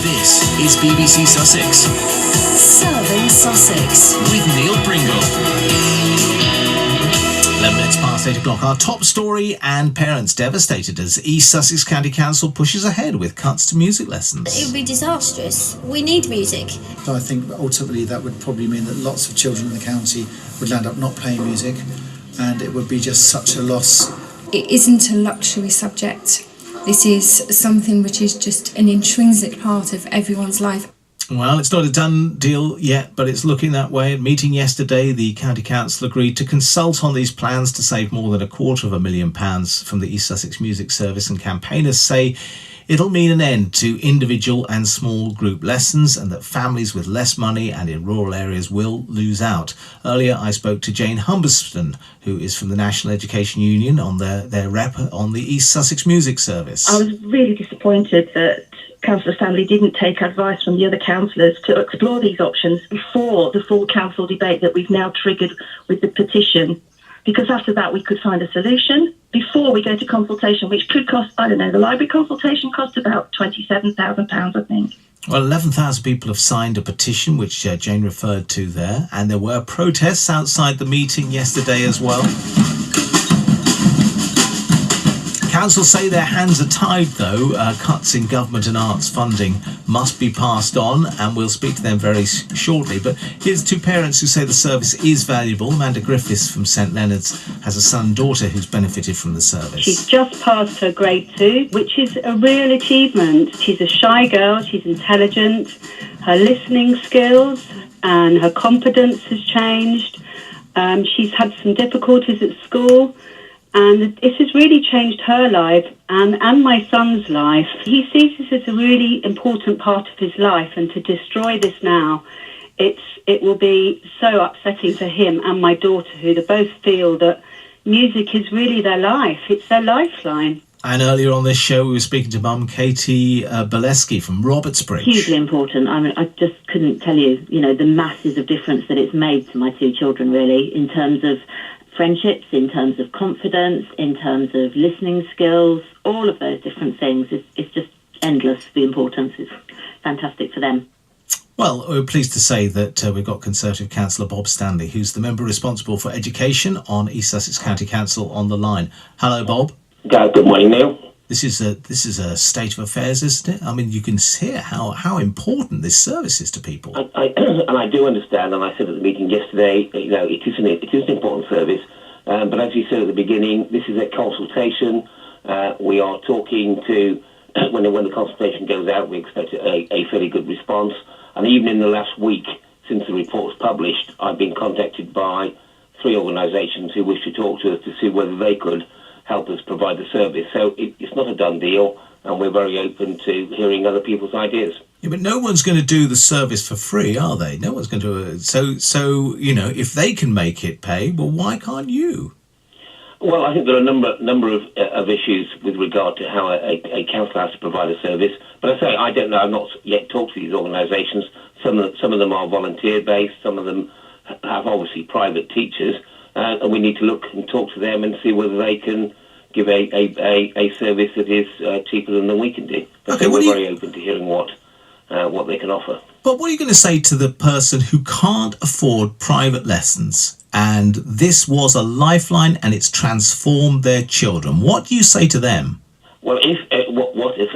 This is BBC Sussex. Serving Sussex. With Neil Pringle. 11 minutes past 8 o'clock. Our top story, and parents devastated as East Sussex County Council pushes ahead with cuts to music lessons. It would be disastrous. We need music. I think ultimately that would probably mean that lots of children in the county would end up not playing music, and it would be just such a loss. It isn't a luxury subject. This is something which is just an intrinsic part of everyone's life. Well, it's not a done deal yet, but it's looking that way. At meeting yesterday, the County Council agreed to consult on these plans to save more than £250,000 from the East Sussex Music Service, and campaigners say it'll mean an end to individual and small group lessons, and that families with less money and in rural areas will lose out. Earlier, I spoke to Jane Humberston, who is from the National Education Union, on their rep on the East Sussex Music Service. I was really disappointed that Councillor Standley didn't take advice from the other councillors to explore these options before the full council debate that we've now triggered with the petition, because after that we could find a solution before we go to consultation, which could cost, I don't know, the library consultation cost about £27,000, I think. Well, 11,000 people have signed a petition, which Jane referred to there, and there were protests outside the meeting yesterday as well. Council say their hands are tied, though. Cuts in government and arts funding must be passed on, and we'll speak to them very shortly. But here's two parents who say the service is valuable. Amanda Griffiths from St Leonard's has a son and daughter who's benefited from the service. She's just passed her grade 2, which is a real achievement. She's a shy girl, she's intelligent, her listening skills and her confidence has changed. She's had some difficulties at school, and this has really changed her life and my son's life. He sees this as a really important part of his life, and to destroy this now, it will be so upsetting for him and my daughter, who they both feel that music is really their life. It's their lifeline. And earlier on this show, we were speaking to Mum Katie Boleski from Robertsbridge. Hugely important. I mean, I just couldn't tell you, the masses of difference that it's made to my two children, really, in terms of friendships, in terms of confidence, in terms of listening skills, all of those different things. It's just endless, the importance. It's fantastic for them. Well, we're pleased to say that we've got Conservative Councillor Bob Standley, who's the member responsible for education on East Sussex County Council, on the line. Hello, Bob. Good morning, Neil. This is a state of affairs, isn't it? I mean, you can hear how important this service is to people. I do understand, and I said at the meeting yesterday, it is an important service. But as you said at the beginning, this is a consultation. We are talking to when the consultation goes out, we expect a fairly good response. And even in the last week, since the report was published, I've been contacted by 3 organisations who wish to talk to us to see whether they could help us provide the service. So it's not a done deal, and we're very open to hearing other people's ideas. Yeah, but no one's going to do the service for free, are they? No one's going to. So if they can make it pay, well, why can't you? Well, I think there are a number of issues with regard to how a council has to provide a service. But I say I don't know. I've not yet talked to these organisations. Some of them are volunteer based. Some of them have obviously private teachers. And we need to look and talk to them and see whether they can give a service that is cheaper than we can do. But okay, we're very open to hearing what they can offer. But what are you going to say to the person who can't afford private lessons, and this was a lifeline and it's transformed their children? What do you say to them? Well, if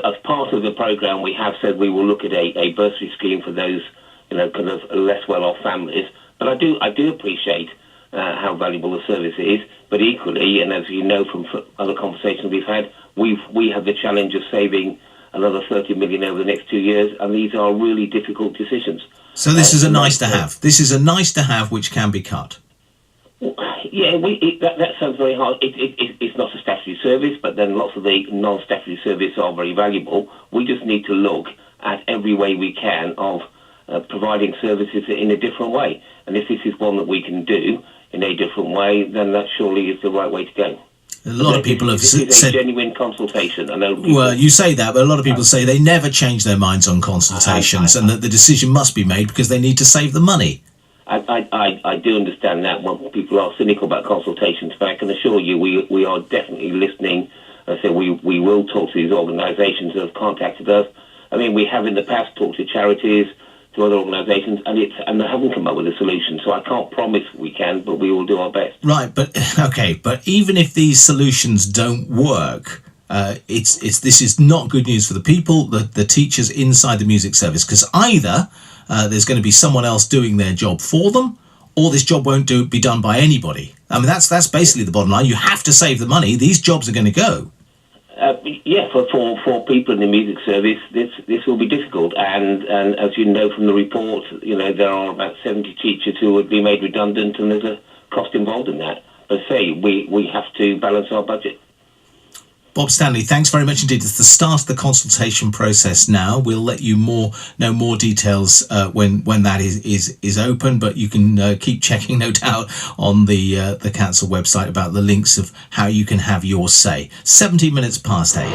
as part of the programme we have said we will look at a bursary scheme for those kind of less well-off families. But I do appreciate how valuable the service is, but equally, and as you know from other conversations we've had, we have the challenge of saving another 30 million over the next 2 years, and these are really difficult decisions. So this is a nice to have. This is a nice to have which can be cut. Yeah, that sounds very hard. It's not a statutory service, but then lots of the non-statutory services are very valuable. We just need to look at every way we can of providing services in a different way. And if this is one that we can do in a different way, then that surely is the right way to go. A lot of people have said... It's a genuine consultation. I know well, you say that, but a lot of people say they never change their minds on consultations and that the decision must be made because they need to save the money. I do understand that when people are cynical about consultations, but I can assure you we are definitely listening. I say we will talk to these organisations that have contacted us I mean, we have in the past talked to charities, to other organisations, and they haven't come up with a solution. So I can't promise we can, but we will do our best. Right, but even if these solutions don't work, this is not good news for the people, the teachers inside the music service, because either there's going to be someone else doing their job for them, or this job won't be done by anybody. I mean, that's basically the bottom line. You have to save the money. These jobs are going to go. For people in the music service, this will be difficult. And as you know from the report, there are about 70 teachers who would be made redundant, and there's a cost involved in that. But we have to balance our budget. Bob Standley, thanks very much indeed. It's the start of the consultation process now. We'll let you know more details when that is open, but you can keep checking, no doubt, on the council website about the links of how you can have your say. 17 minutes past 8.